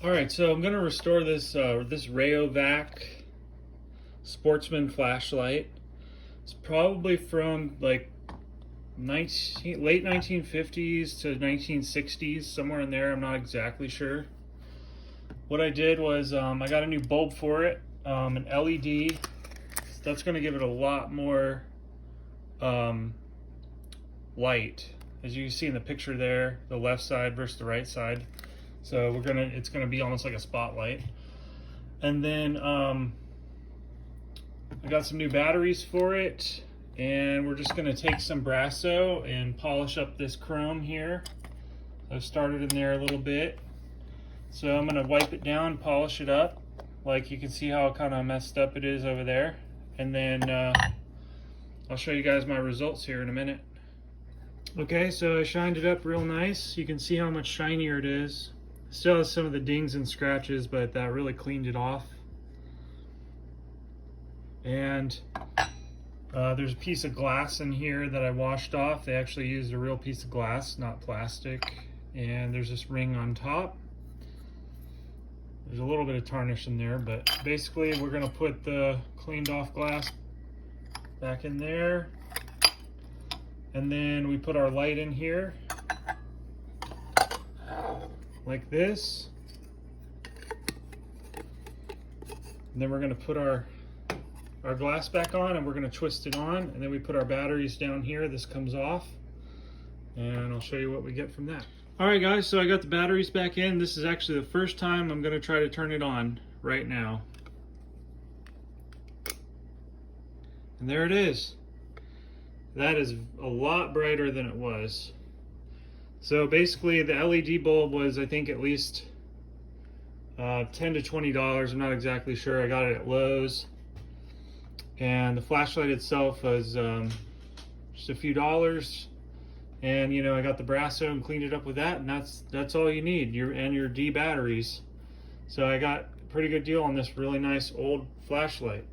All right, so I'm gonna restore this this Rayovac sportsman flashlight. It's probably from like late 1950s to 1960s, somewhere in there. I'm not exactly sure. What I did was I got a new bulb for it, an LED. That's gonna give it a lot more light, as you can see in the picture there, the left side versus the right side. So it's gonna be almost like a spotlight. And then I got some new batteries for it, and we're just gonna take some Brasso and polish up this chrome here. I've started in there a little bit. So I'm gonna wipe it down, polish it up. Like you can see how kind of messed up it is over there. And then I'll show you guys my results here in a minute. Okay, so I shined it up real nice. You can see how much shinier it is. Still has some of the dings and scratches, but that really cleaned it off. And there's a piece of glass in here that I washed off. They actually used a real piece of glass, not plastic. And there's this ring on top. There's a little bit of tarnish in there, but basically we're gonna put the cleaned off glass back in there. And then we put our light in here, like this. And then we're gonna put our glass back on, and we're gonna twist it on, and then we put our batteries down here. This comes off, and I'll show you what we get from that. All right guys, so I got the batteries back in. This is actually the first time I'm gonna try to turn it on right now. And there it is. That is a lot brighter than it was. So basically the LED bulb was, I think, at least $10 to $20. I'm not exactly sure. I got it at Lowe's. And the flashlight itself was just a few dollars. And you know, I got the Brasso and cleaned it up with that, and that's all you need. Your D batteries. So I got a pretty good deal on this really nice old flashlight.